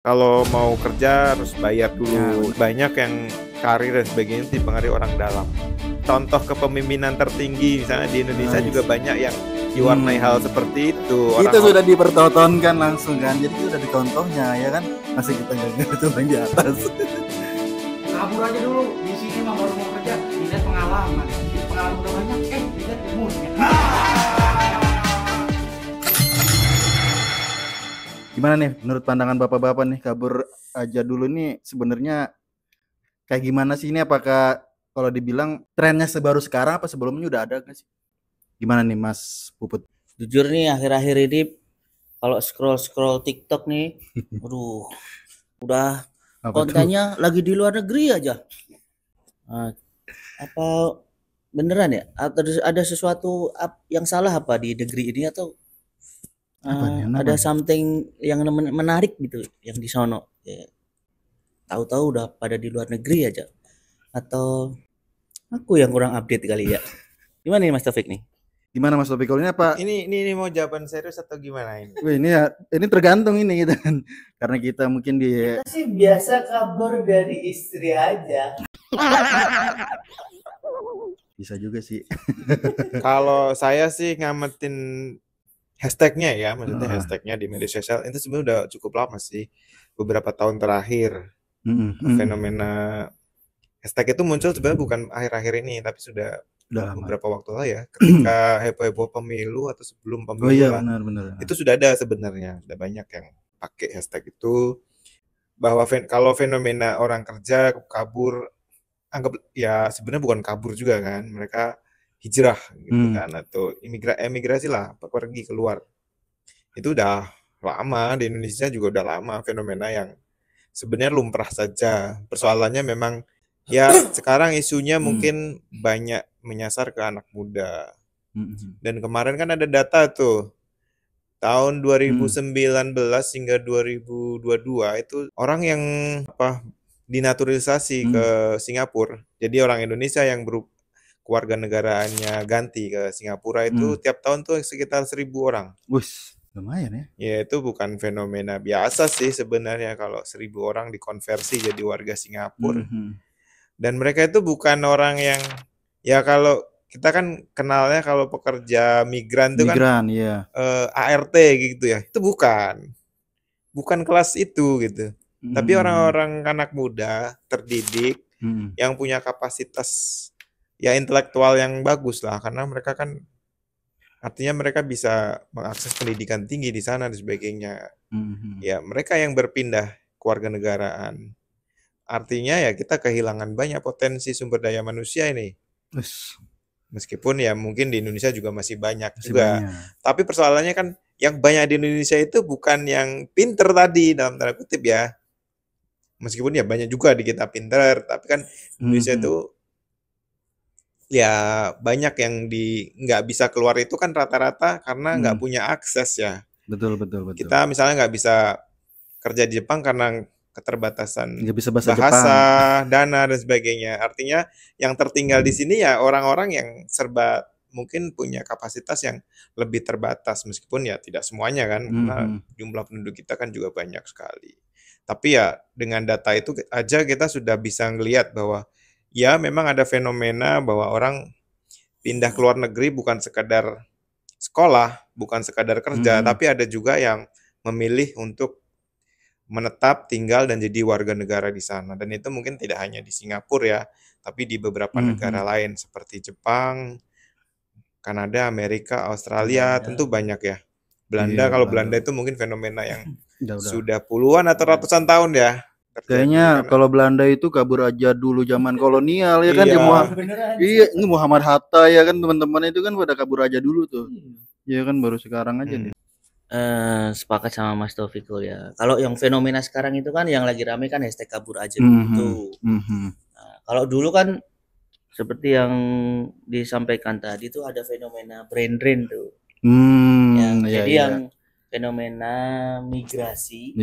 Kalau mau kerja harus bayar dulu. bener. Banyak yang karir dan sebagainya dipengaruhi orang dalam. Contoh kepemimpinan tertinggi misalnya di Indonesia juga banyak yang diwarnai hal seperti itu. Itu sudah dipertontonkan langsung kan, jadi itu udah dicontohnya ya kan, masih kita nggak contoh yang di atas. Kabur aja dulu di sini mah baru mau kerja, dilihat pengalaman udah banyak, dilihat umurnya. Gimana nih menurut pandangan bapak-bapak nih, kabur aja dulu nih sebenarnya kayak gimana sih ini? Apakah kalau dibilang trennya sebaru sekarang apa sebelumnya udah ada nggak sih? Gimana nih Mas Puput? Jujur nih akhir-akhir ini kalau scroll TikTok nih, aduh, udah Apa kontennya lagi di luar negeri aja. Nah, apa beneran ya? Atau ada sesuatu yang salah apa di negeri ini atau ada something yang menarik gitu yang di sono? Ya, tahu-tahu udah pada di luar negeri aja. Atau aku yang kurang update kali ya? Gimana nih Mas Taufik nih? Gimana Mas Taufik? Kalau ini apa? Ini mau jawaban serius atau gimana ini? Wih, ini tergantung ini gitu kan. Karena kita mungkin Kita sih biasa kabur dari istri aja. Bisa juga sih. Kalau saya sih ngamatin hashtagnya ya, maksudnya hashtagnya di media sosial itu sebenarnya udah cukup lama sih, beberapa tahun terakhir. Fenomena hashtag itu muncul sebenarnya bukan akhir-akhir ini, tapi sudah beberapa waktu lah ya, ketika heboh-heboh pemilu atau sebelum pemilu. Oh iya, benar. Itu sudah ada sebenarnya, sudah banyak yang pakai hashtag itu, bahwa kalau fenomena orang kerja kabur, anggap ya sebenarnya bukan kabur juga kan, mereka hijrah gitu kan, atau emigrasi lah, pergi keluar. Itu udah lama, di Indonesia juga udah lama fenomena yang sebenarnya lumrah saja. Persoalannya memang ya sekarang isunya mungkin banyak menyasar ke anak muda. Dan kemarin kan ada data tuh, tahun 2019 hingga 2022 itu orang yang dinaturalisasi ke Singapura. Jadi orang Indonesia yang keluarga negaraannya ganti ke Singapura itu tiap tahun tuh sekitar 1.000 orang. Wih, lumayan ya. Ya itu bukan fenomena biasa sih sebenarnya kalau 1.000 orang dikonversi jadi warga Singapura. Dan mereka itu bukan orang yang, ya kalau kita kan kenalnya kalau pekerja migran itu kan iya. ART gitu ya. Itu bukan kelas itu gitu. Tapi orang-orang anak muda terdidik yang punya kapasitas ya intelektual yang bagus lah, karena mereka kan artinya mereka bisa mengakses pendidikan tinggi di sana dan sebagainya. Ya mereka yang berpindah kewarganegaraan. Artinya ya kita kehilangan banyak potensi sumber daya manusia ini. Meskipun ya mungkin di Indonesia juga masih banyak juga. Tapi persoalannya kan yang banyak di Indonesia itu bukan yang pinter tadi dalam tanda kutip ya. Meskipun ya banyak juga di kita pinter, tapi kan Indonesia itu ya banyak yang nggak bisa keluar itu kan rata-rata karena nggak punya akses ya. Betul. Kita misalnya nggak bisa kerja di Jepang karena keterbatasan nggak bisa bahasa bahasa, dana dan sebagainya. Artinya yang tertinggal di sini ya orang-orang yang serba mungkin punya kapasitas yang lebih terbatas, meskipun ya tidak semuanya kan, karena jumlah penduduk kita kan juga banyak sekali. Tapi ya dengan data itu aja kita sudah bisa ngelihat bahwa ya memang ada fenomena bahwa orang pindah ke luar negeri bukan sekadar sekolah, bukan sekadar kerja, tapi ada juga yang memilih untuk menetap, tinggal, dan jadi warga negara di sana. Dan itu mungkin tidak hanya di Singapura ya, tapi di beberapa negara lain seperti Jepang, Kanada, Amerika, Australia, tentu banyak ya. Belanda, kalau Belanda itu mungkin fenomena yang sudah puluhan atau ratusan tahun ya. Kayaknya kalau Belanda itu kabur aja dulu zaman kolonial ya kan, ini Muhammad Hatta ya kan, teman-teman itu kan pada kabur aja dulu tuh. Iya kan, baru sekarang aja nih. Sepakat sama Mas Taufikul ya. Kalau yang fenomena sekarang itu kan yang lagi rame kan hashtag kabur aja gitu. Nah, kalau dulu kan seperti yang disampaikan tadi tuh ada fenomena brain drain tuh. Yang fenomena migrasi.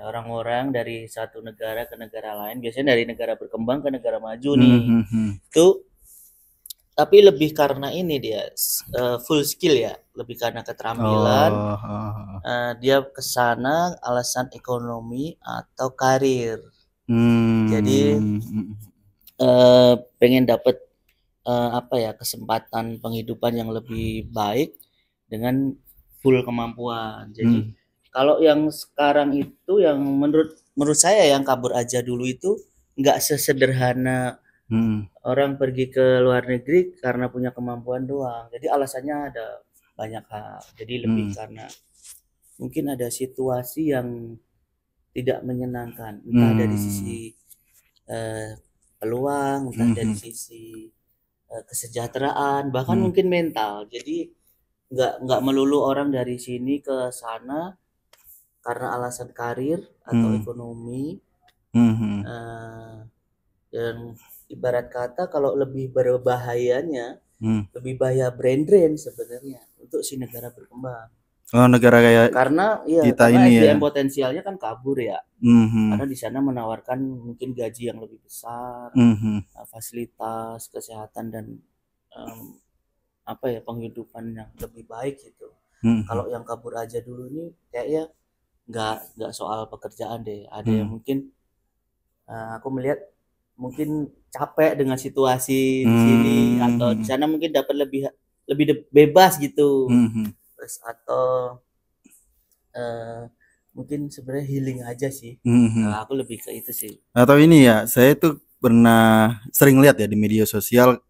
Orang-orang dari satu negara ke negara lain, biasanya dari negara berkembang ke negara maju nih. Itu tapi lebih karena ini dia full skill ya, lebih karena keterampilan. Dia ke sana alasan ekonomi atau karir. Jadi pengen dapat kesempatan penghidupan yang lebih baik dengan full kemampuan. Jadi kalau yang sekarang itu yang menurut saya yang kabur aja dulu itu nggak sesederhana orang pergi ke luar negeri karena punya kemampuan doang. Jadi alasannya ada banyak hal. Jadi lebih karena mungkin ada situasi yang tidak menyenangkan, entah dari sisi peluang, entah dari sisi kesejahteraan, bahkan mungkin mental. Jadi nggak melulu orang dari sini ke sana karena alasan karir atau ekonomi. Dan ibarat kata kalau lebih berbahayanya, lebih bahaya brain drain sebenarnya untuk si negara berkembang. Negara kayak karena kita karena ini SDM ya. potensialnya kan kabur ya. Karena di sana menawarkan mungkin gaji yang lebih besar, fasilitas kesehatan dan penghidupan yang lebih baik gitu. Kalau yang kabur aja dulu ini kayaknya nggak soal pekerjaan deh. Ada yang mungkin aku melihat mungkin capek dengan situasi di sini atau di sana mungkin dapat lebih bebas gitu. Terus atau mungkin sebenarnya healing aja sih. Aku lebih ke itu sih. Atau ini ya, saya tuh pernah sering lihat ya di media sosial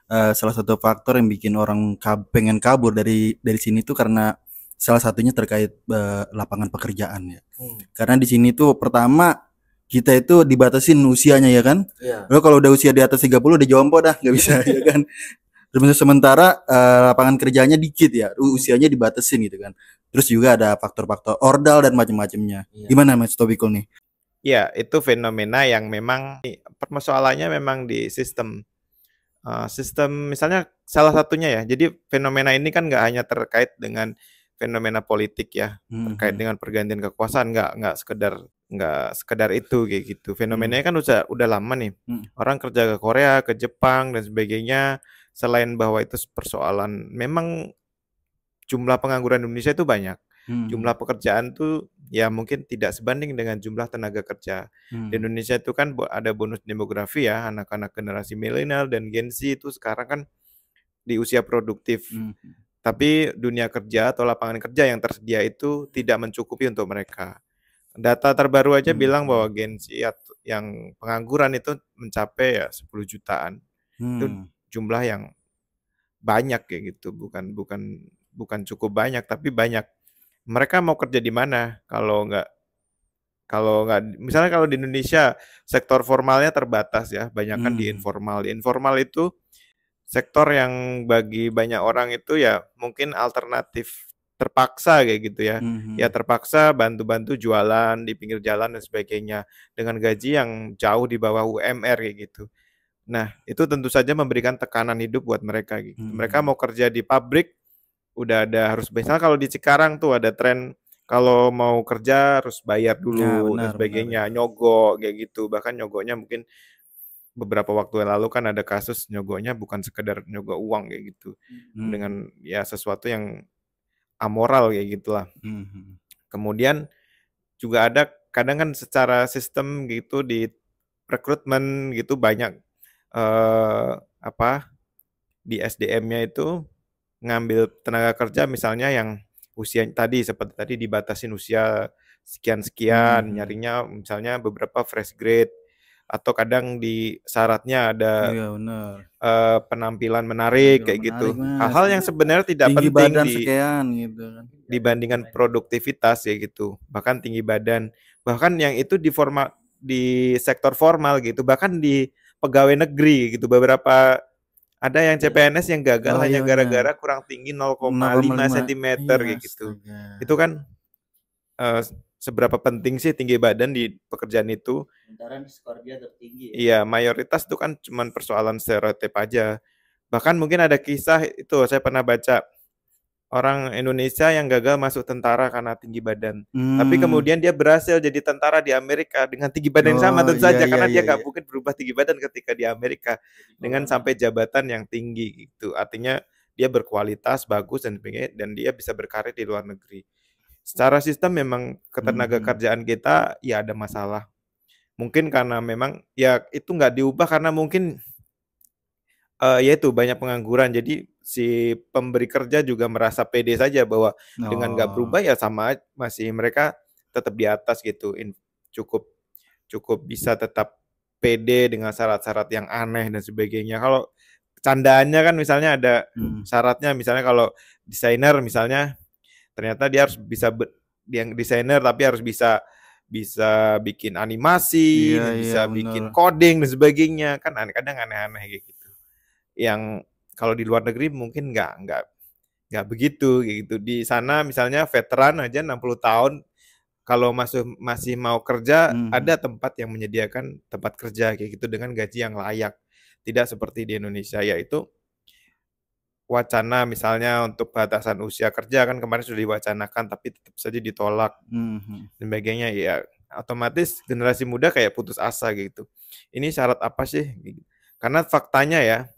salah satu faktor yang bikin orang pengen kabur dari sini tuh karena salah satunya terkait lapangan pekerjaan ya. Karena di sini tuh pertama kita itu dibatasin usianya ya kan. Lo kalau udah usia di atas 30 udah jompo dah, nggak bisa ya kan. Terus sementara lapangan kerjanya dikit ya, usianya dibatasin gitu kan. Terus juga ada faktor-faktor ordal dan macam-macamnya. Gimana Mas Tobikul nih? Ya, itu fenomena yang memang permasalahannya memang di sistem misalnya salah satunya ya. Jadi fenomena ini kan nggak hanya terkait dengan fenomena politik ya, terkait dengan pergantian kekuasaan, nggak sekedar itu kayak gitu. Fenomenanya kan udah lama nih. Orang kerja ke Korea, ke Jepang dan sebagainya. Selain bahwa itu persoalan, memang jumlah pengangguran Indonesia itu banyak. Jumlah pekerjaan tuh ya mungkin tidak sebanding dengan jumlah tenaga kerja. Di Indonesia itu kan ada bonus demografi ya, anak-anak generasi milenial dan Gen Z itu sekarang kan di usia produktif. Tapi dunia kerja atau lapangan kerja yang tersedia itu tidak mencukupi untuk mereka. Data terbaru aja bilang bahwa Gen Z yang pengangguran itu mencapai ya 10 jutaan. Itu jumlah yang banyak kayak gitu, bukan cukup banyak tapi banyak. Mereka mau kerja di mana kalau nggak misalnya kalau di Indonesia sektor formalnya terbatas ya, banyakkan di informal. Di informal itu sektor yang bagi banyak orang itu ya mungkin alternatif terpaksa kayak gitu ya. Ya terpaksa bantu-bantu jualan di pinggir jalan dan sebagainya dengan gaji yang jauh di bawah UMR kayak gitu. Nah, itu tentu saja memberikan tekanan hidup buat mereka gitu. Mereka mau kerja di pabrik udah ada harus, misalnya kalau di Cikarang tuh ada tren kalau mau kerja harus bayar dulu dan sebagainya, nyogok kayak gitu. Bahkan nyogoknya mungkin beberapa waktu lalu kan ada kasus nyogoknya bukan sekedar nyogok uang kayak gitu. Dengan ya sesuatu yang amoral kayak gitulah. Kemudian juga ada kadang kan secara sistem gitu di rekrutmen gitu banyak di SDM-nya itu ngambil tenaga kerja misalnya yang usia tadi seperti tadi dibatasin usia sekian-sekian, nyarinya misalnya beberapa fresh grade atau kadang di syaratnya ada penampilan menarik kayak gitu. Hal-hal yang sebenarnya tidak tinggi penting badan sekian gitu kan. Dibandingkan produktivitas ya gitu. Bahkan tinggi badan, bahkan yang itu di sektor formal gitu, bahkan di pegawai negeri gitu. Beberapa ada yang CPNS yang gagal hanya gara-gara kurang tinggi 0,5 cm kayak gitu. Itu kan seberapa penting sih tinggi badan di pekerjaan itu? Sementara skor dia tertinggi. Iya, mayoritas itu kan cuma persoalan stereotip aja. Bahkan mungkin ada kisah itu saya pernah baca orang Indonesia yang gagal masuk tentara karena tinggi badan. Tapi kemudian dia berhasil jadi tentara di Amerika dengan tinggi badan yang sama tentu saja, karena dia nggak mungkin berubah tinggi badan ketika di Amerika dengan sampai jabatan yang tinggi gitu. Artinya dia berkualitas bagus dan sebagainya, dan dia bisa berkarir di luar negeri. Secara sistem memang ketenaga kerjaan kita ya ada masalah. Mungkin karena memang ya itu nggak diubah karena mungkin yaitu banyak pengangguran, jadi si pemberi kerja juga merasa pede saja bahwa dengan nggak berubah ya sama masih mereka tetap di atas gitu, cukup bisa tetap pede dengan syarat-syarat yang aneh dan sebagainya. Kalau candaannya kan misalnya ada syaratnya, misalnya kalau desainer misalnya ternyata dia harus bisa yang desainer tapi harus bisa bikin animasi, bisa bikin coding dan sebagainya, kan kadang aneh-aneh gitu. Yang kalau di luar negeri mungkin nggak begitu gitu. Di sana misalnya veteran aja 60 tahun kalau masih mau kerja, ada tempat yang menyediakan tempat kerja kayak gitu dengan gaji yang layak. Tidak seperti di Indonesia, yaitu wacana misalnya untuk batasan usia kerja kan kemarin sudah diwacanakan tapi tetap saja ditolak dan sebagainya. Ya otomatis generasi muda kayak putus asa gitu. Ini syarat apa sih? Karena faktanya ya,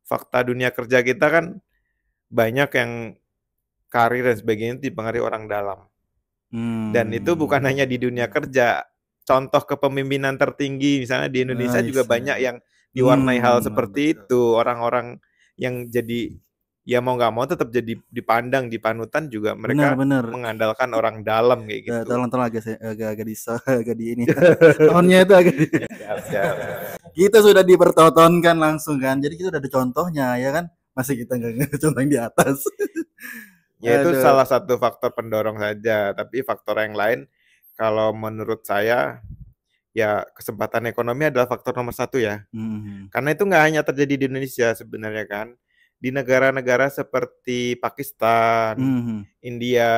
fakta dunia kerja kita kan banyak yang karir dan sebagainya dipengaruhi orang dalam. Dan itu bukan hanya di dunia kerja. Contoh kepemimpinan tertinggi misalnya di Indonesia juga banyak yang diwarnai hal seperti itu. Orang-orang yang jadi ya mau nggak mau tetap jadi dipandang di panutan juga mereka mengandalkan orang dalam kayak gitu. Tolong agak di ini. Tahunnya itu agak kita sudah dipertontonkan langsung kan. Jadi kita udah ada contohnya ya kan. Masih kita nggak contoh yang di atas. Ya itu salah satu faktor pendorong saja. Tapi faktor yang lain kalau menurut saya ya kesempatan ekonomi adalah faktor nomor satu ya. Karena itu nggak hanya terjadi di Indonesia sebenarnya kan. Di negara-negara seperti Pakistan, India,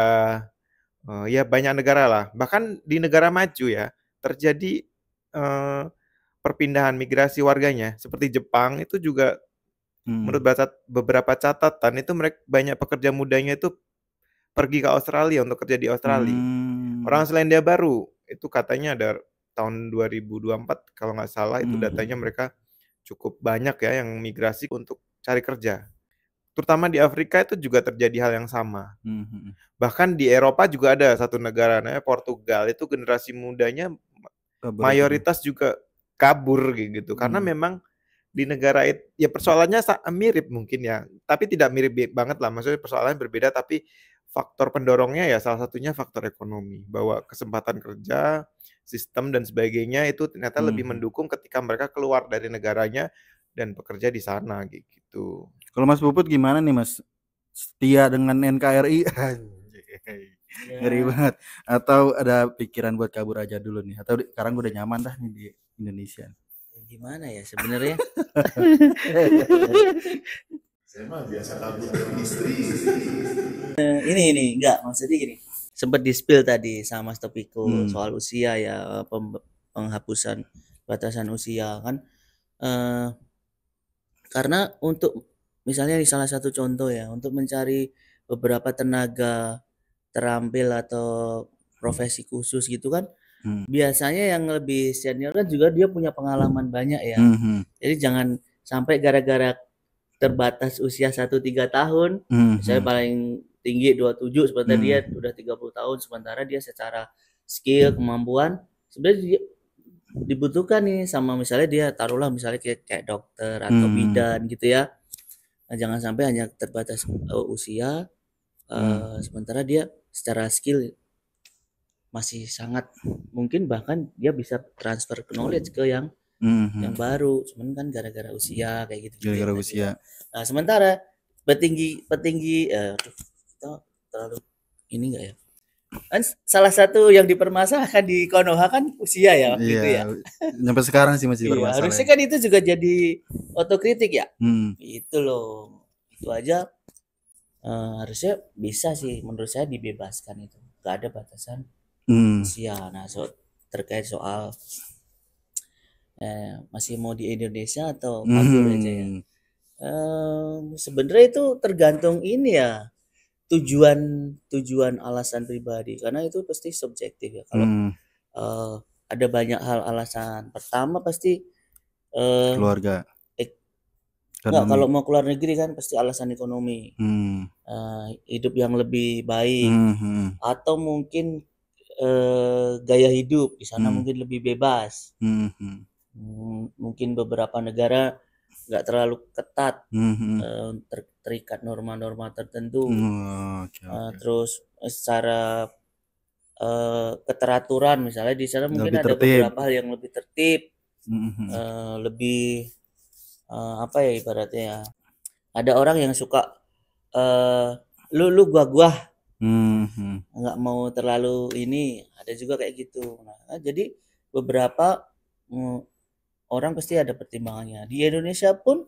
ya banyak negara lah. Bahkan di negara maju ya terjadi perpindahan migrasi warganya. Seperti Jepang itu juga menurut beberapa catatan itu mereka banyak pekerja mudanya itu pergi ke Australia untuk kerja di Australia. Orang Selandia Baru itu katanya ada tahun 2024 kalau nggak salah itu datanya mereka cukup banyak ya yang migrasi untuk cari kerja. Terutama di Afrika itu juga terjadi hal yang sama. Bahkan di Eropa juga ada satu negara namanya Portugal, itu generasi mudanya mayoritas juga kabur gitu. Karena memang di negara itu ya persoalannya mirip mungkin ya, tapi tidak mirip banget lah. Maksudnya persoalannya berbeda tapi faktor pendorongnya ya salah satunya faktor ekonomi, bahwa kesempatan kerja, sistem dan sebagainya itu ternyata lebih mendukung ketika mereka keluar dari negaranya dan bekerja di sana gitu. Kalau Mas Puput gimana nih Mas? Setia dengan NKRI? Ngeri banget. Atau ada pikiran buat kabur aja dulu nih? Atau sekarang udah nyaman dah nih di Indonesia? Gimana ya sebenarnya? Saya mah biasa kabur dari istri. Ini enggak, maksudnya gini. Sempat di-spill tadi sama Mas Topiko soal usia ya, penghapusan batasan usia kan. Karena untuk misalnya di salah satu contoh ya, untuk mencari beberapa tenaga terampil atau profesi khusus gitu kan, biasanya yang lebih senior kan juga dia punya pengalaman banyak ya. Jadi jangan sampai gara-gara terbatas usia 1-3 tahun, misalnya paling tinggi 27, sementara dia udah 30 tahun, sementara dia secara skill, kemampuan sebenarnya dibutuhkan nih sama misalnya dia taruhlah misalnya kayak dokter atau bidan gitu ya. Nah, jangan sampai hanya terbatas usia, sementara dia secara skill masih sangat mungkin bahkan dia bisa transfer knowledge ke yang baru, cuman kan gara-gara usia kayak gitu. Gara-gara usia. Nah, sementara petinggi kita terlalu ini enggak ya? Kan salah satu yang dipermasalahkan di Konoha kan usia ya gitu ya. Sampai sekarang sih masih bermasalah. Harusnya kan itu juga jadi otokritik ya. Itu loh. Itu aja harusnya bisa sih menurut saya dibebaskan itu. Gak ada batasan usia. Nah, terkait soal masih mau di Indonesia atau kabur aja ya. Sebenarnya itu tergantung ini ya. tujuan alasan pribadi, karena itu pasti subjektif ya. Kalau ada banyak hal alasan. Pertama pasti Keluarga. Enggak, kalau mau keluar negeri kan pasti alasan ekonomi. Hidup yang lebih baik, atau mungkin gaya hidup di sana mungkin lebih bebas. Mungkin beberapa negara nggak terlalu ketat, terikat norma-norma tertentu. Terus secara keteraturan misalnya di sana mungkin ada beberapa hal yang lebih tertib, lebih apa ya ibaratnya ya. Ada orang yang suka lu gua nggak mau terlalu ini, ada juga kayak gitu. Nah, jadi beberapa orang pasti ada pertimbangannya. Di Indonesia pun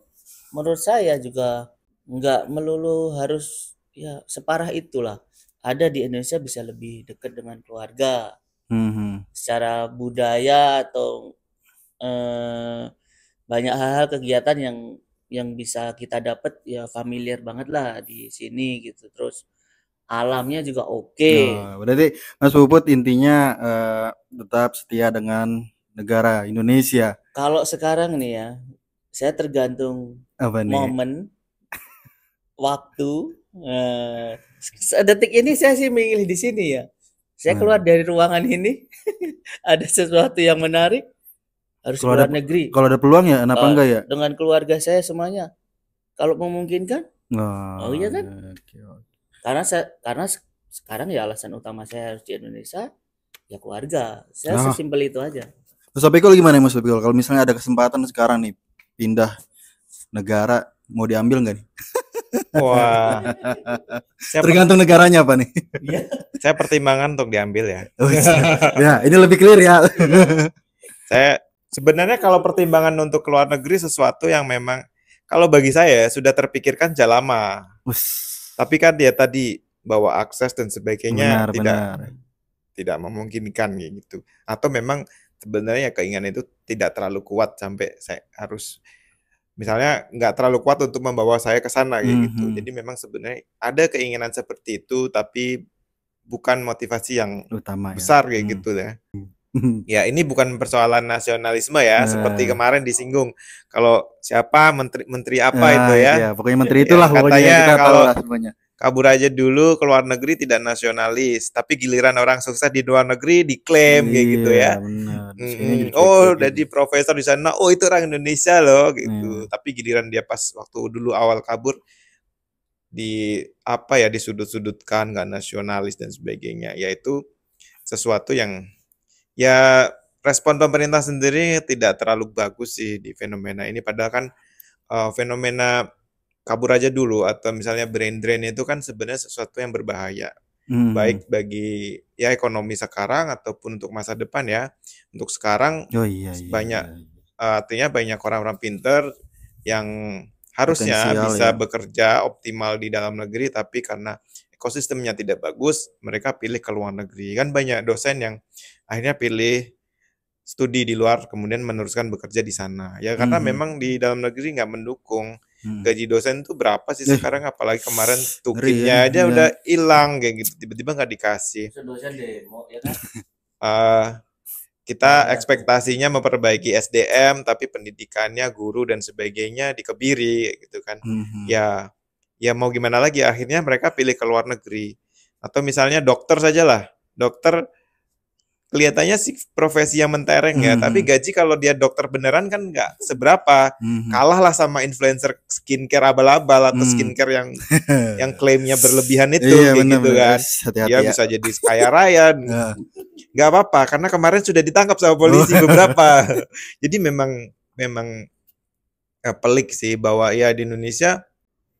menurut saya juga nggak melulu harus ya separah itulah. Ada di Indonesia bisa lebih dekat dengan keluarga, secara budaya atau banyak hal-hal kegiatan yang bisa kita dapat ya familiar banget lah di sini gitu. Terus alamnya juga oke. Berarti Mas Puput intinya tetap setia dengan negara Indonesia. Kalau sekarang nih ya, saya tergantung momen, waktu. Detik ini saya sih memilih di sini ya. Saya keluar dari ruangan ini, ada sesuatu yang menarik, harus keluar negeri. Kalau ada peluang ya, kenapa enggak ya? Dengan keluarga saya semuanya, kalau memungkinkan. Oh iya kan? Karena sekarang ya alasan utama saya harus di Indonesia ya keluarga. Saya sesimpel itu aja. Mas Apikul gimana Mas Apikul? Kalau misalnya ada kesempatan sekarang nih pindah negara, mau diambil nggak nih? Wah, tergantung negaranya apa nih? Saya pertimbangan untuk diambil ya. Ya, ini lebih clear ya. Saya sebenarnya kalau pertimbangan untuk keluar negeri sesuatu yang memang kalau bagi saya sudah terpikirkan sejak lama. Tapi kan dia tadi bawa akses dan sebagainya tidak memungkinkan gitu. Atau memang sebenarnya keinginan itu tidak terlalu kuat sampai saya harus misalnya nggak terlalu kuat untuk membawa saya ke sana gitu. Jadi memang sebenarnya ada keinginan seperti itu tapi bukan motivasi yang utama besar kayak gitu ya. Ya ini bukan persoalan nasionalisme ya, seperti kemarin disinggung kalau siapa menteri apa itu ya. Iya, pokoknya menteri itulah ya, pokoknya katanya kita kalau tahu lah semuanya. Kabur aja dulu ke luar negeri tidak nasionalis, tapi giliran orang sukses di luar negeri diklaim kayak gitu ya. Oh, jadi profesor di sana, oh itu orang Indonesia loh gitu. Tapi giliran dia pas waktu dulu awal kabur di apa ya disudut-sudutkan, nggak nasionalis dan sebagainya. Yaitu sesuatu yang ya respon pemerintah sendiri tidak terlalu bagus sih di fenomena ini. Padahal kan fenomena kabur aja dulu atau misalnya brain drain itu kan sebenarnya sesuatu yang berbahaya. Baik bagi ya ekonomi sekarang ataupun untuk masa depan ya. Untuk sekarang artinya banyak orang-orang pinter yang harusnya bisa bekerja optimal di dalam negeri tapi karena ekosistemnya tidak bagus, mereka pilih ke luar negeri. Kan banyak dosen yang akhirnya pilih studi di luar kemudian meneruskan bekerja di sana. Ya karena memang di dalam negeri nggak mendukung. Gaji dosen tuh berapa sih sekarang, apalagi kemarin tukinnya aja udah hilang kayak gitu, tiba-tiba nggak dikasih. Dosen demo ya kan? Kita ekspektasinya memperbaiki SDM tapi pendidikannya guru dan sebagainya dikebiri gitu kan. Ya mau gimana lagi, akhirnya mereka pilih ke luar negeri. Atau misalnya dokter sajalah, dokter kelihatannya sih profesi yang mentereng ya, tapi gaji kalau dia dokter beneran kan nggak seberapa, kalah lah sama influencer skincare abal-abal atau skincare yang klaimnya berlebihan itu, gitu kan. Dia bisa jadi kaya raya, nggak apa-apa karena kemarin sudah ditangkap sama polisi beberapa. Jadi memang pelik sih bahwa ya di Indonesia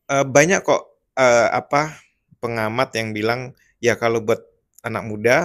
banyak kok pengamat yang bilang ya kalau buat anak muda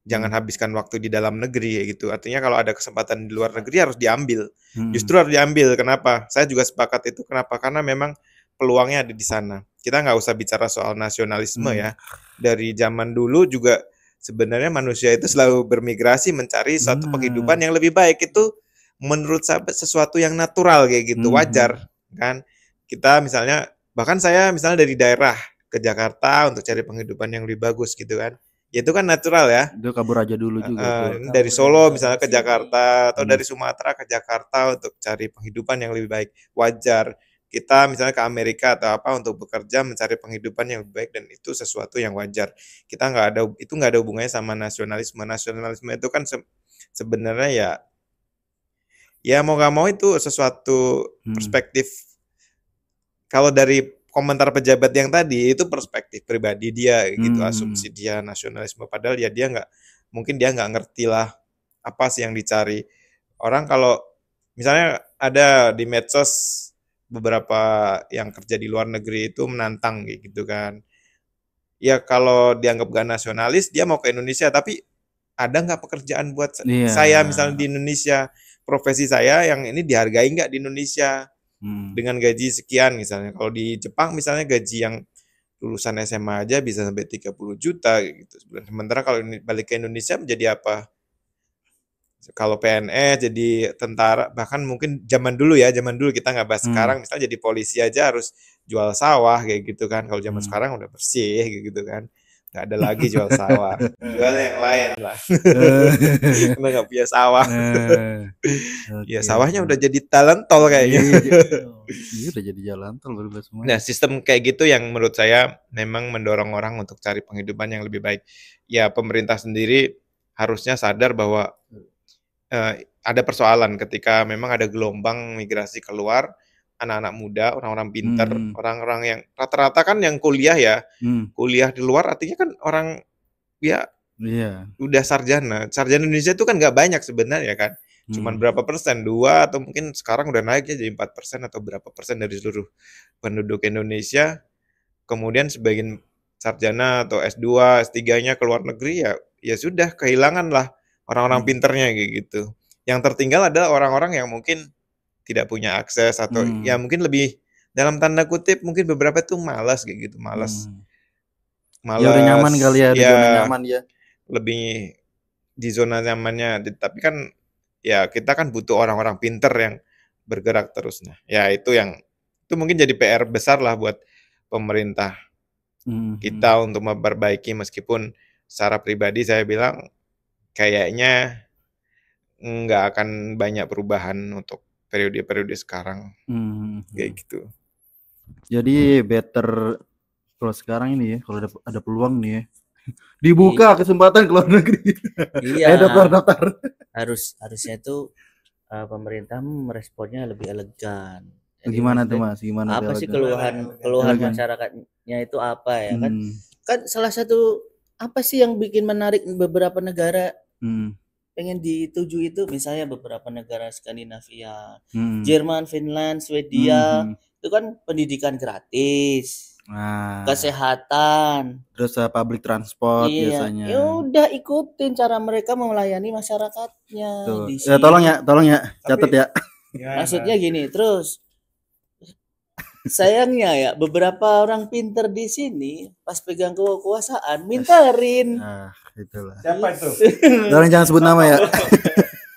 jangan habiskan waktu di dalam negeri gitu. Artinya kalau ada kesempatan di luar negeri harus diambil. Justru harus diambil. Kenapa? Saya juga sepakat itu. Kenapa? Karena memang peluangnya ada di sana. Kita nggak usah bicara soal nasionalisme ya. Dari zaman dulu juga sebenarnya manusia itu selalu bermigrasi mencari suatu penghidupan yang lebih baik. Itu menurut saya sesuatu yang natural kayak gitu. Wajar kan. Kita misalnya, bahkan saya misalnya dari daerah ke Jakarta untuk cari penghidupan yang lebih bagus gitu kan. Ya itu kan natural ya. Itu kabur aja dulu juga. Ini dari Solo misalnya ke Jakarta atau dari Sumatera ke Jakarta untuk cari penghidupan yang lebih baik. Wajar. Kita misalnya ke Amerika atau apa untuk bekerja mencari penghidupan yang lebih baik dan itu sesuatu yang wajar. Kita nggak ada hubungannya sama nasionalisme. Nasionalisme itu kan sebenarnya ya mau nggak mau itu sesuatu perspektif. Kalau dari komentar pejabat yang tadi itu perspektif pribadi dia gitu, asumsi dia nasionalisme, padahal ya dia nggak ngerti lah apa sih yang dicari orang. Kalau misalnya ada di medsos beberapa yang kerja di luar negeri itu menantang gitu kan, ya kalau dianggap gak nasionalis dia mau ke Indonesia, tapi ada nggak pekerjaan buat saya misalnya di Indonesia, profesi saya yang ini dihargai nggak di Indonesia dengan gaji sekian misalnya. Kalau di Jepang misalnya gaji yang lulusan SMA aja bisa sampai 30 juta gitu sebulan. Sementara kalau ini balik ke Indonesia menjadi apa? Kalau PNS jadi tentara, bahkan mungkin zaman dulu kita nggak bahas sekarang, misalnya jadi polisi aja harus jual sawah kayak gitu kan. Kalau zaman sekarang udah bersih kayak gitu kan, nggak ada lagi jual sawah, jual yang lain lah. Karena nggak punya sawah. Ya sawahnya udah jadi jalan tol kayaknya. Iya udah jadi jalan tol berubah semua. Nah sistem kayak gitu yang menurut saya memang mendorong orang untuk cari penghidupan yang lebih baik. Ya pemerintah sendiri harusnya sadar bahwa ada persoalan ketika memang ada gelombang migrasi keluar, anak-anak muda, orang-orang pintar, orang-orang yang rata-rata kan yang kuliah ya, kuliah di luar artinya kan orang ya udah sarjana Indonesia itu kan nggak banyak sebenarnya kan, cuman berapa persen, 2 atau mungkin sekarang udah naiknya jadi 4% atau berapa persen dari seluruh penduduk Indonesia. Kemudian sebagian sarjana atau S2, S3-nya ke luar negeri ya sudah kehilangan lah orang-orang pinternya kayak gitu. Yang tertinggal adalah orang-orang yang mungkin tidak punya akses atau ya mungkin lebih dalam tanda kutip mungkin beberapa tuh malas kayak gitu, malas. Ya udah nyaman kali ya, ya, zona nyaman ya. Lebih di zona nyamannya, tapi kan ya kita kan butuh orang-orang pinter yang bergerak terus. Nah, ya itu mungkin jadi PR besar lah buat pemerintah kita untuk memperbaiki, meskipun secara pribadi saya bilang kayaknya nggak akan banyak perubahan untuk periode-periode sekarang kayak gitu. Jadi better kalau sekarang ini ya, kalau ada peluang nih ya, dibuka kesempatan ke luar negeri. Iya. Daftar. Harusnya itu pemerintah meresponnya lebih elegan. Jadi gimana tuh Mas? Gimana? Apa sih keluhan masyarakatnya itu apa ya kan? Kan salah satu apa sih yang bikin menarik beberapa negara pengen dituju itu, misalnya beberapa negara Skandinavia, Jerman, Finland, Swedia, itu kan pendidikan gratis, kesehatan, terus public transport biasanya. Ya udah ikutin cara mereka melayani masyarakatnya. Di sini. Ya tolong ya, catat ya. Maksudnya gini, terus sayangnya ya beberapa orang pinter di sini pas pegang kekuasaan minterin. Itulah. Siapa itu? Jangan sebut nama ya.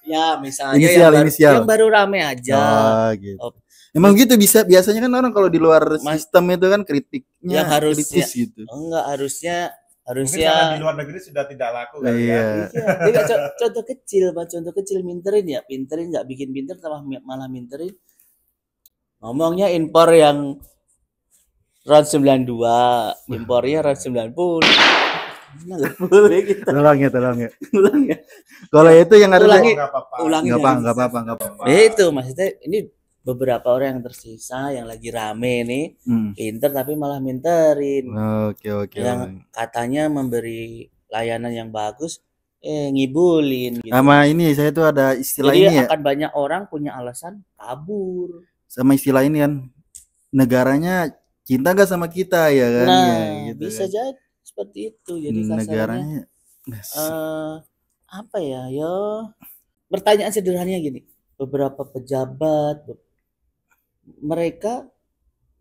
Ya misalnya inisial. yang baru rame aja. Gitu. Emang gitu biasanya kan orang kalau di luar sistem itu kan kritiknya kritis gitu. Enggak, harusnya mungkin di luar negeri sudah tidak laku kan ya. Iya. Contoh kecil minterin ya, pinterin nggak bikin pinter malah minterin. Ngomongnya impor yang RON 92, impornya RON 90. Nggak boleh gitu. Tolong ya. Kalau itu yang ada ulangi nggak apa-apa. Itu maksudnya ini beberapa orang yang tersisa yang lagi rame nih, pinter tapi malah minterin. Oke. Yang katanya memberi layanan yang bagus, ngibulin gitu. Sama ini saya tuh ada istilah jadi ini ya. Akan banyak orang punya alasan kabur. Sama istilah ini kan, negaranya cinta gak sama kita ya kan? Nah, ya, gitu bisa kan. jadi seperti itu. Jadi negaranya apa ya? Pertanyaan sederhananya gini, beberapa pejabat mereka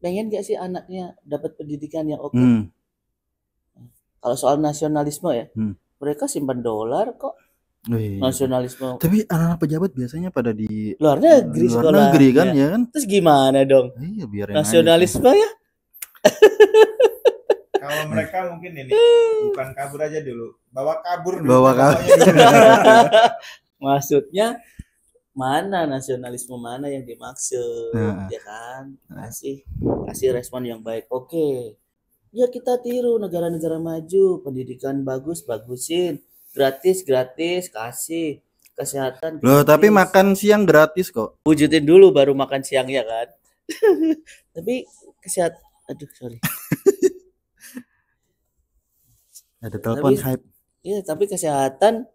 pengen gak sih anaknya dapat pendidikan yang oke? Kalau soal nasionalisme ya, mereka simpan dolar kok. Nasionalisme. Tapi anak-anak pejabat biasanya pada di luar negeri kan ya kan? Terus gimana dong? Iya, biar nasionalisme ya. Kalau mereka mungkin ini bukan kabur aja dulu, bawa kabur dulu. Bawa kabur. Maksudnya mana nasionalisme mana yang dimaksud, Nah. ya kan? Kasih respon yang baik. Oke. Ya kita tiru negara-negara maju, pendidikan bagusin, gratis kasih, kesehatan Loh, gratis. tapi makan siang gratis kok. Wujudin dulu baru makan siangnya kan. Tapi aduh sorry. Ada telepon hype. Iya, tapi kesehatan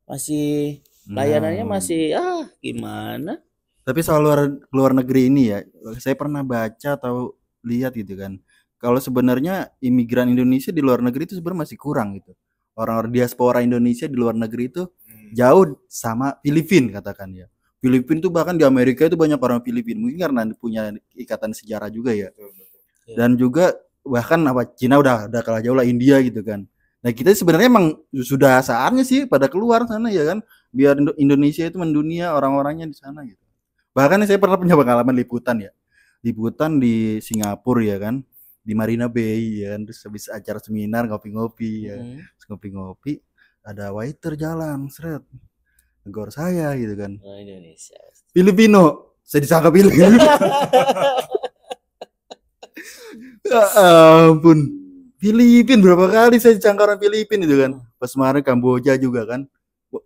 masih layanannya masih gimana? Tapi soal luar negeri ini ya, saya pernah baca atau lihat gitu kan. Kalau sebenarnya imigran Indonesia di luar negeri itu sebenarnya masih kurang gitu. Orang-orang diaspora Indonesia di luar negeri itu jauh sama Filipina katakan ya. Filipina tuh bahkan di Amerika itu banyak orang Filipina, mungkin karena punya ikatan sejarah juga ya. Dan juga bahkan Cina udah kalah jauh lah, India gitu kan. Nah kita sebenarnya emang sudah saatnya sih pada keluar sana ya kan, biar Indonesia itu mendunia orang-orangnya di sana gitu. Bahkan saya pernah punya pengalaman liputan di Singapura ya kan, di Marina Bay ya kan, terus habis acara seminar ngopi-ngopi ya, ngopi-ngopi ada waiter jalan seret negor saya gitu kan. Indonesia. Filipino, saya disangka Filipino. Ya ampun. Filipina berapa kali saya disangka orang Filipina itu kan. Pas kemarin Kamboja juga kan.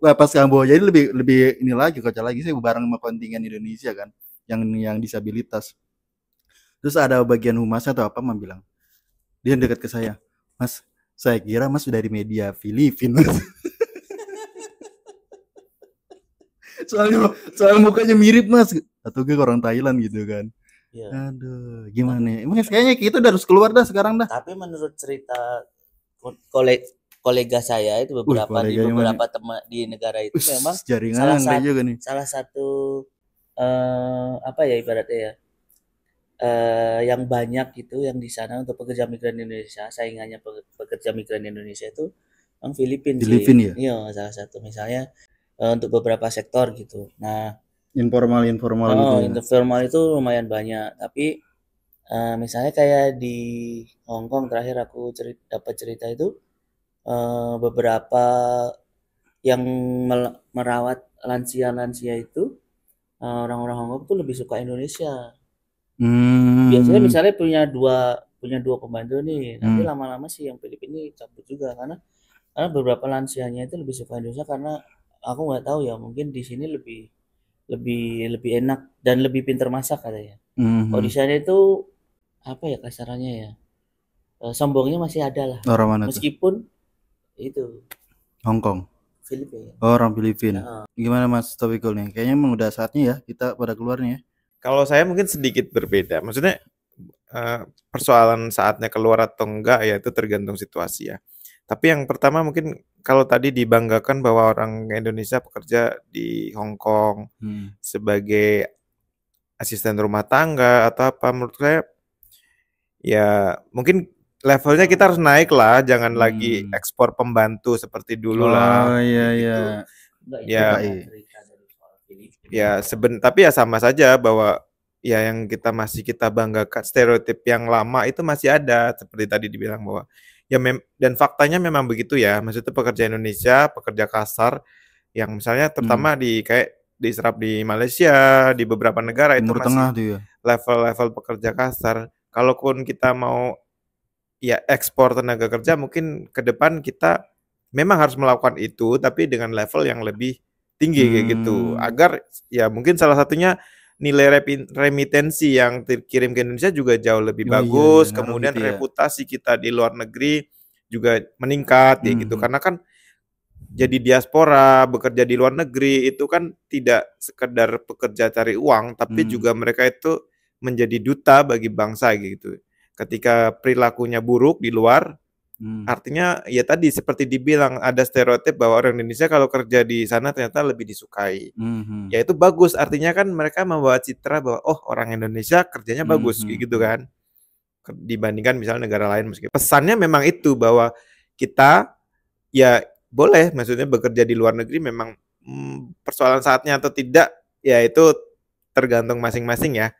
Pas Kamboja ini lebih ini lagi kocak lagi, saya bareng sama kontingen Indonesia kan yang disabilitas. Terus ada bagian humasnya atau apa bilang. Dia dekat ke saya. Mas, saya kira Mas sudah di media Filipina. Soalnya mukanya mirip Mas, atau gue orang Thailand gitu kan. Ya. Aduh, gimana nih? Emang kayaknya kita udah harus keluar dah sekarang dah. Tapi menurut cerita kolega saya itu beberapa teman di negara itu memang salah satu apa ya ibaratnya ya, yang banyak itu yang di sana untuk pekerja migran Indonesia, saingannya pekerja migran Indonesia itu orang Filipina sih. Ya? Iya, salah satu misalnya untuk beberapa sektor gitu. Nah, informal gitu. Informal itu lumayan banyak, tapi misalnya kayak di Hong Kong terakhir aku dapat cerita itu beberapa yang merawat lansia itu orang-orang Hong Kong tuh lebih suka Indonesia. Biasanya misalnya punya dua pembantu nih, nanti lama-lama sih yang Filipina ini cabut juga karena beberapa lansianya itu lebih suka Indonesia karena aku nggak tahu ya, mungkin di sini lebih enak dan lebih pintar masak katanya. Kalau di sana itu apa ya kasarannya ya, sombongnya masih ada lah. Orang mana meskipun tuh? Itu Hong Kong. Filipina. Orang Filipina. Gimana Mas Topikul nih? Kayaknya emang udah saatnya ya kita pada keluarnya. Kalau saya mungkin sedikit berbeda. Maksudnya persoalan saatnya keluar atau enggak ya itu tergantung situasi ya. Tapi yang pertama mungkin kalau tadi dibanggakan bahwa orang Indonesia bekerja di Hong Kong sebagai asisten rumah tangga atau apa, menurut saya ya mungkin levelnya kita harus naik lah, jangan lagi ekspor pembantu seperti dulu lah. Oh iya gitu. Tapi ya sama saja bahwa ya yang kita banggakan, stereotip yang lama itu masih ada, seperti tadi dibilang bahwa ya dan faktanya memang begitu ya. Maksudnya pekerja Indonesia, pekerja kasar yang misalnya terutama diserap di Malaysia, di beberapa negara itu masih level-level pekerja kasar. Kalaupun kita mau ya ekspor tenaga kerja, mungkin ke depan kita memang harus melakukan itu tapi dengan level yang lebih tinggi kayak gitu. Agar ya mungkin salah satunya nilai remitensi yang dikirim ke Indonesia juga jauh lebih bagus, kemudian reputasi kita di luar negeri juga meningkat ya gitu. Karena kan jadi diaspora, bekerja di luar negeri itu kan tidak sekedar pekerja cari uang, tapi juga mereka itu menjadi duta bagi bangsa gitu. Ketika perilakunya buruk di luar, artinya ya tadi seperti dibilang ada stereotip bahwa orang Indonesia kalau kerja di sana ternyata lebih disukai. Ya itu bagus, artinya kan mereka membawa citra bahwa oh orang Indonesia kerjanya bagus gitu kan. Dibandingkan misalnya negara lain. Pesannya memang itu bahwa kita ya boleh maksudnya bekerja di luar negeri, memang persoalan saatnya atau tidak ya itu tergantung masing-masing ya.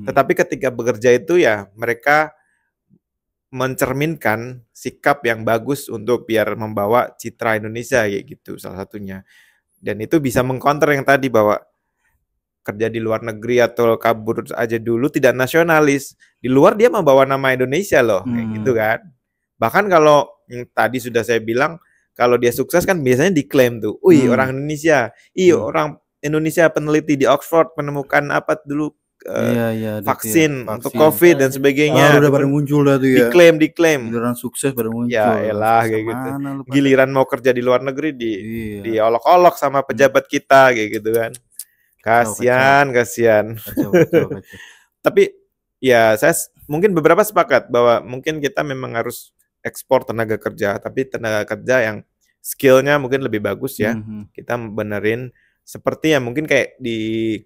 Tetapi ketika bekerja itu ya mereka mencerminkan sikap yang bagus untuk biar membawa citra Indonesia kayak gitu salah satunya. Dan itu bisa mengcounter yang tadi bahwa kerja di luar negeri atau kabur aja dulu tidak nasionalis. Di luar dia membawa nama Indonesia loh, kayak gitu kan. Bahkan kalau yang tadi sudah saya bilang, kalau dia sukses kan biasanya diklaim tuh, orang Indonesia, orang Indonesia peneliti di Oxford menemukan apa dulu vaksin untuk COVID dan sebegainya. Udah pada muncul dah tuh ya. Diklaim. Giliran sukses pada muncul. Ya elah kayak gitu. Giliran mau kerja di luar negeri diolok-olok sama pejabat kita kayak gitu kan. Kasian. Kacau. Tapi ya saya mungkin beberapa sepakat bahwa mungkin kita memang harus ekspor tenaga kerja, tapi tenaga kerja yang skillnya mungkin lebih bagus ya. Kita benerin seperti yang mungkin kayak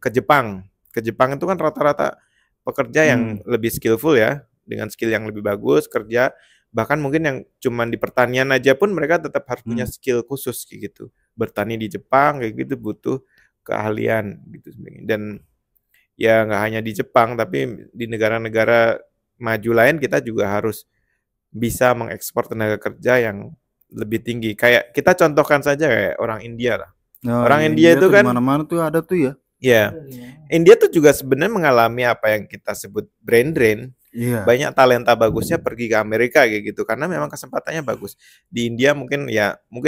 ke Jepang. Ke Jepang itu kan rata-rata pekerja yang lebih skillful ya, dengan skill yang lebih bagus kerja. Bahkan mungkin yang cuman di pertanian aja pun mereka tetap harus punya skill khusus kayak gitu. Bertani di Jepang kayak gitu butuh keahlian gitu sebagainya. Dan ya nggak hanya di Jepang tapi di negara-negara maju lain kita juga harus bisa mengekspor tenaga kerja yang lebih tinggi. Kayak kita contohkan saja kayak orang India lah. Orang India itu kan mana-mana tuh ada tuh ya. Ya. India tuh juga sebenarnya mengalami apa yang kita sebut brain drain. Banyak talenta bagusnya pergi ke Amerika kayak gitu karena memang kesempatannya bagus. Di India mungkin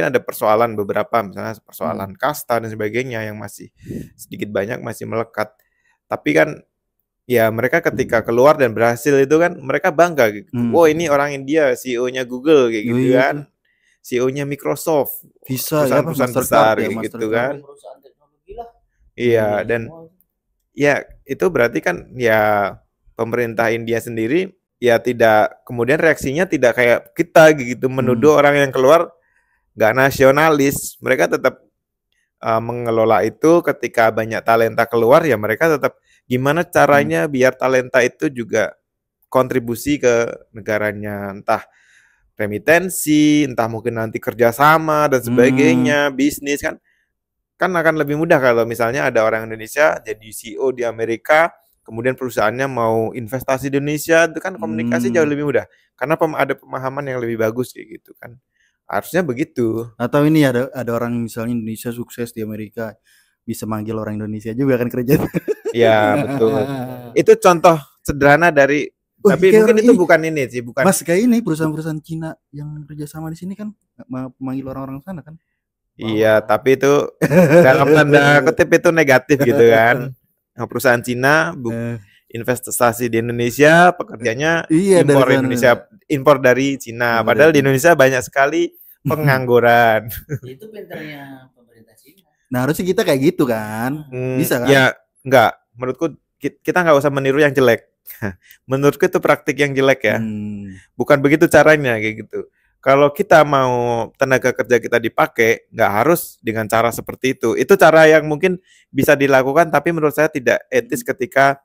ada persoalan beberapa misalnya persoalan kasta dan sebagainya yang masih sedikit banyak masih melekat. Tapi kan ya mereka ketika keluar dan berhasil itu kan mereka bangga gitu. Ini orang India, CEO-nya Google kayak gitu kan. CEO-nya Microsoft. Perusahaan-perusahaan besar kayak gitu kan. Iya, dan ya itu berarti kan ya pemerintah India sendiri ya tidak, kemudian reaksinya tidak kayak kita gitu menuduh orang yang keluar nggak nasionalis. Mereka tetap mengelola itu. Ketika banyak talenta keluar ya mereka tetap gimana caranya biar talenta itu juga kontribusi ke negaranya, entah remitensi, entah mungkin nanti kerjasama dan sebagainya, bisnis kan akan lebih mudah kalau misalnya ada orang Indonesia jadi CEO di Amerika, kemudian perusahaannya mau investasi di Indonesia, itu kan komunikasi jauh lebih mudah karena ada pemahaman yang lebih bagus kayak gitu kan. Harusnya begitu. Atau ini ada orang misalnya Indonesia sukses di Amerika bisa manggil orang Indonesia juga kan kerja. Iya, betul. Itu contoh sederhana dari tapi mungkin itu bukan ini sih, bukan. Mas kayak ini perusahaan-perusahaan Cina yang kerjasama di sini kan memanggil orang-orang sana kan. Iya, tapi itu dalam tanda kutip itu negatif gitu kan. Perusahaan Cina investasi di Indonesia, pekerjanya impor dari Cina. Padahal di Indonesia banyak sekali pengangguran. Itu pinternya pemerintah Cina. Nah, harusnya kita kayak gitu kan. Bisa kan? Ya, enggak. Menurutku kita nggak usah meniru yang jelek. Menurutku itu praktik yang jelek ya. Bukan begitu caranya kayak gitu. Kalau kita mau tenaga kerja kita dipakai, nggak harus dengan cara seperti itu. Itu cara yang mungkin bisa dilakukan, tapi menurut saya tidak etis ketika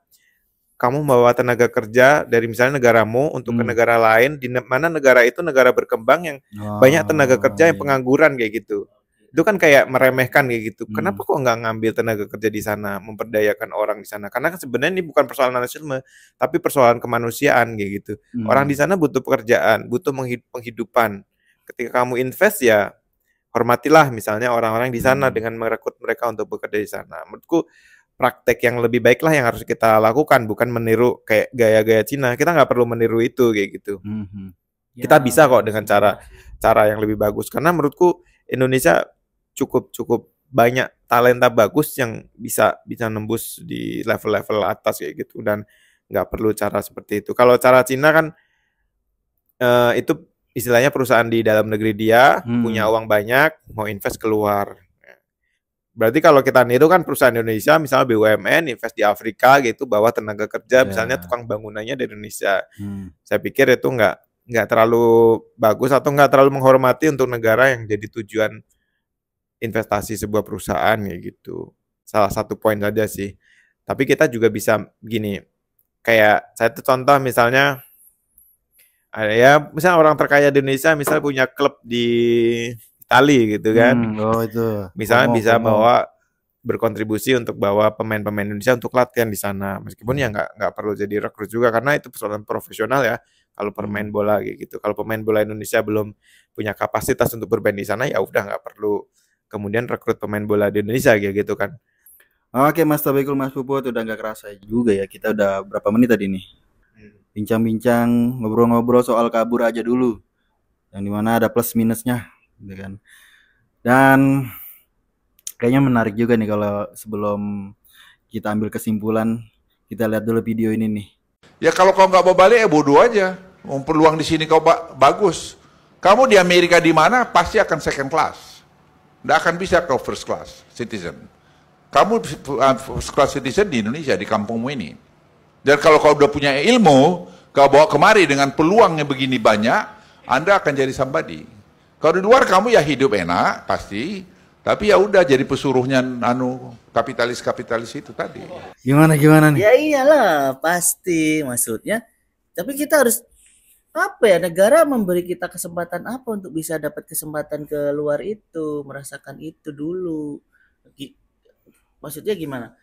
kamu membawa tenaga kerja dari misalnya negaramu untuk ke negara lain, di mana negara itu negara berkembang yang banyak tenaga kerja yang pengangguran kayak gitu. Itu kan kayak meremehkan kayak gitu. Kenapa kok nggak ngambil tenaga kerja di sana, memperdayakan orang di sana? Karena kan sebenarnya ini bukan persoalan nasionalisme, tapi persoalan kemanusiaan kayak gitu. Orang di sana butuh pekerjaan, butuh penghidupan. Ketika kamu invest ya hormatilah misalnya orang-orang di sana dengan merekrut mereka untuk bekerja di sana. Menurutku praktek yang lebih baik lah yang harus kita lakukan, bukan meniru kayak gaya-gaya Cina. Kita nggak perlu meniru itu kayak gitu. Kita bisa kok dengan cara yang lebih bagus. Karena menurutku Indonesia cukup banyak talenta bagus yang bisa nembus di level-level atas kayak gitu, dan nggak perlu cara seperti itu. Kalau cara Cina kan itu istilahnya perusahaan di dalam negeri dia punya uang banyak, mau invest keluar. Berarti kalau kita niru kan perusahaan Indonesia misalnya BUMN invest di Afrika gitu, bawa tenaga kerja misalnya tukang bangunannya dari Indonesia. Saya pikir itu nggak terlalu bagus atau nggak terlalu menghormati untuk negara yang jadi tujuan investasi sebuah perusahaan kayak gitu. Salah satu poin saja sih. Tapi kita juga bisa begini. Kayak saya tuh contoh misalnya misalnya orang terkaya di Indonesia misalnya punya klub di Itali gitu kan. Itu. Misalnya bisa berkontribusi untuk bawa pemain-pemain Indonesia untuk latihan di sana. Meskipun ya nggak perlu jadi rekrut juga karena itu persoalan profesional ya. kalau pemain bola gitu. Kalau pemain bola Indonesia belum punya kapasitas untuk bermain di sana, ya udah nggak perlu kemudian rekrut pemain bola di Indonesia gitu kan. Oke Mas Tobikul, Mas Puput, udah nggak kerasa juga ya, kita udah berapa menit tadi nih bincang-bincang, ngobrol-ngobrol soal kabur aja dulu, yang dimana ada plus minusnya gitu kan. Dan kayaknya menarik juga nih kalau sebelum kita ambil kesimpulan, kita lihat dulu video ini nih. Ya kalau kau nggak mau balik ya bodoh aja. Peluang di sini kau bagus. Kamu di Amerika di mana pasti akan second class. Nggak akan bisa kau first class citizen. Kamu first class citizen di Indonesia, di kampungmu ini. Dan kalau kau udah punya ilmu, kau bawa kemari dengan peluangnya begini banyak, Anda akan jadi somebody. Kalau di luar kamu ya hidup enak pasti, tapi ya udah jadi pesuruhnya kapitalis itu tadi. Gimana nih? Ya iyalah, pasti maksudnya. Tapi kita harus apa ya, negara memberi kita kesempatan apa untuk bisa dapat kesempatan ke luar itu, merasakan itu dulu. Maksudnya gimana?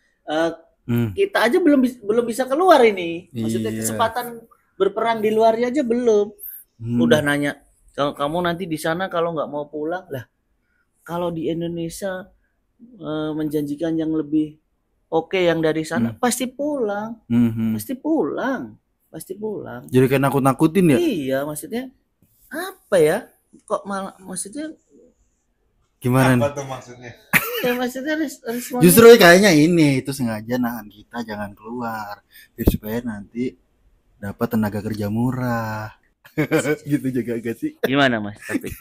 Kita aja belum bisa keluar ini. Maksudnya kesempatan berperang di luarnya aja belum. Udah nanya, kalau kamu nanti di sana kalau nggak mau pulang lah. Kalau di Indonesia menjanjikan yang lebih oke yang dari sana, pasti pulang. Pasti pulang. Jadi kayak nakut-nakutin ya? Iya, maksudnya apa ya? Kok malah maksudnya gimana nih? Apa tuh maksudnya? Ya maksudnya harus Justru kayaknya ini itu sengaja nahan kita jangan keluar biar supaya nanti dapat tenaga kerja murah. Gitu juga gak sih? Gimana Mas? Tapi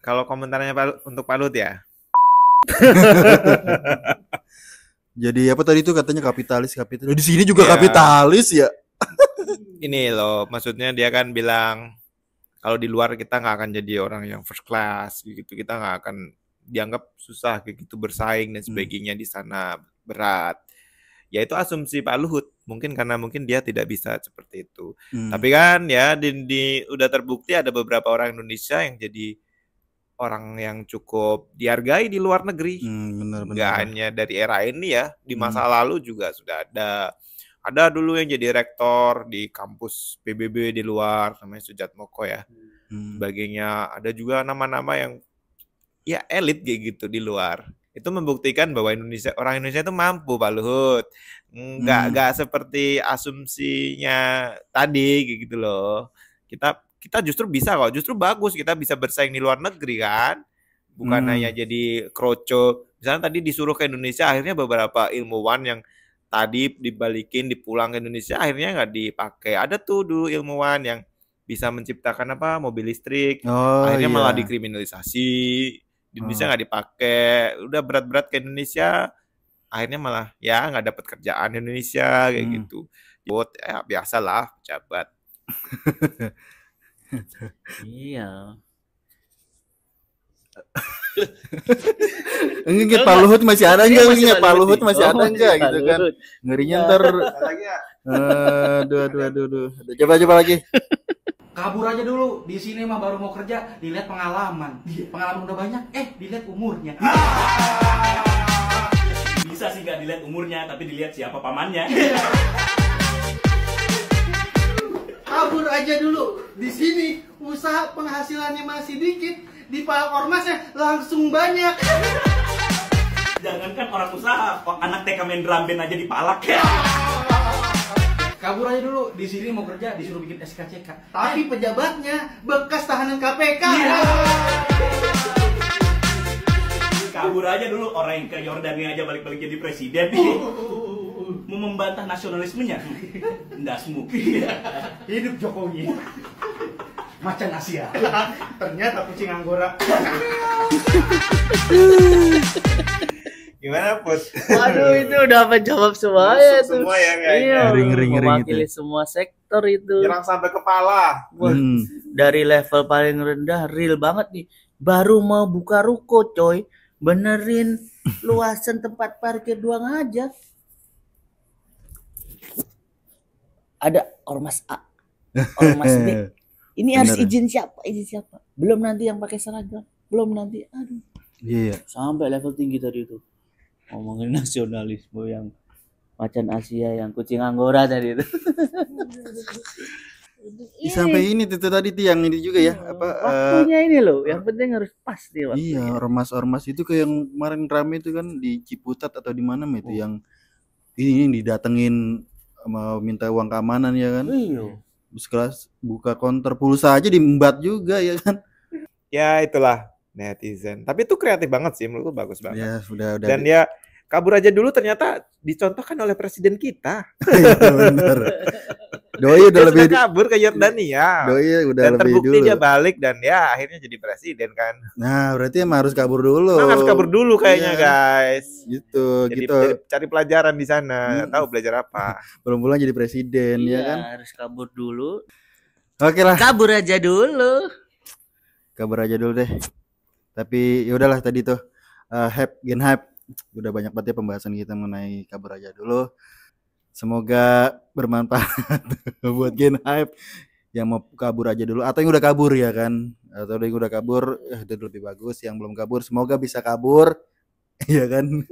Kalau komentarnya untuk Pak Lut ya. Jadi apa tadi itu katanya kapitalis. Di sini juga kapitalis ya. Ini loh, maksudnya dia kan bilang kalau di luar kita nggak akan jadi orang yang first class gitu, kita nggak akan dianggap susah kayak gitu, bersaing dan sebagainya di sana berat. Ya itu asumsi Pak Luhut, mungkin karena dia tidak bisa seperti itu. Tapi kan ya udah terbukti ada beberapa orang Indonesia yang jadi orang yang cukup dihargai di luar negeri. Nggak hanya dari era ini ya, di masa lalu juga sudah ada. Ada dulu yang jadi rektor di kampus PBB di luar, namanya Sujatmoko ya. Sebagainya. Ada juga nama-nama yang ya elit kayak gitu di luar. Itu membuktikan bahwa orang Indonesia itu mampu, Pak Luhut. Nggak seperti asumsinya tadi kayak gitu loh. Kita justru bisa kok, justru bagus kita bisa bersaing di luar negeri kan. Bukan hanya jadi kroco. Misalnya tadi disuruh ke Indonesia, akhirnya beberapa ilmuwan yang tadi dibalikin dipulang ke Indonesia akhirnya nggak dipakai. Ada tuh dulu ilmuwan yang bisa menciptakan mobil listrik, akhirnya malah dikriminalisasi. Di Indonesia nggak dipakai, udah berat-berat ke Indonesia, akhirnya malah ya nggak dapat kerjaan di Indonesia kayak gitu. Ya biasalah pejabat. iya. Enggak, Pak Luhut masih ada enggak? Pak Luhut masih ada enggak gitu kan? Ngerinya ntar. Aduh. Coba lagi. Kabur aja dulu, di sini mah baru mau kerja, dilihat pengalaman. Pengalaman udah banyak, dilihat umurnya. Bisa sih nggak dilihat umurnya, tapi dilihat siapa pamannya. Kabur aja dulu, di sini usaha penghasilannya masih dikit, di Pak Ormasnya langsung banyak. Jangankan orang usaha, anak TK main drum band aja dipalak ya. Kabur aja dulu, di sini mau kerja disuruh bikin SKCK. Tapi pejabatnya bekas tahanan KPK. Kabur aja dulu, orang yang ke Yordania aja balik-balik jadi presiden. Mau membantah nasionalismenya. Ndasmu. Hidup Jokowi. Macan Asia. Ternyata kucing Anggora. Gimana Put? Waduh, itu udah menjawab semua ya tuh. Semua ya kayaknya. Iya, Ngeri mewakili gitu. semua sektor itu. Nyerang sampai kepala. Wah, dari level paling rendah real banget nih. Baru mau buka ruko, coy. Benerin luasan tempat parkir doang aja. Ada ormas A, ormas B. Ini harus izin siapa? Belum nanti yang pakai seragam. Belum nanti. Aduh. Iya. Sampai level tinggi tadi itu. Ngomongin nasionalisme yang macan Asia, yang kucing Anggora tadi itu. Sampai ini tuh tadi tiang ini juga ya waktunya ini loh, yang penting harus pas nih waktunya. Iya, ormas-ormas itu kayak yang kemarin rame itu kan di Ciputat atau di mana itu yang ini didatengin mau minta uang keamanan ya kan. Iya. Sekelas buka konter pulsa aja diembat juga ya kan. Ya itulah netizen. Tapi itu kreatif banget sih, menurutku bagus banget. Ya sudah. Dan ya kabur aja dulu ternyata dicontohkan oleh presiden kita. Bener. Doi udah Dia lebih sudah kabur ke Yordania. Doi udah dan lebih terbukti dulu. dia balik dan ya akhirnya jadi presiden kan. Nah, berarti emang harus kabur dulu. Emang harus kabur dulu kayaknya guys. Gitu, Jadi gitu. cari pelajaran di sana, nggak tahu belajar apa. Belum pulang jadi presiden ya kan. Harus kabur dulu. Oke lah. Kabur aja dulu. Kabur aja dulu deh. Tapi ya udahlah tadi tuh Gen Hype udah banyak banget ya pembahasan kita mengenai kabur aja dulu. Semoga bermanfaat buat Gen Hype yang mau kabur aja dulu atau yang udah kabur ya kan. Atau yang udah kabur itu lebih bagus, yang belum kabur semoga bisa kabur ya kan.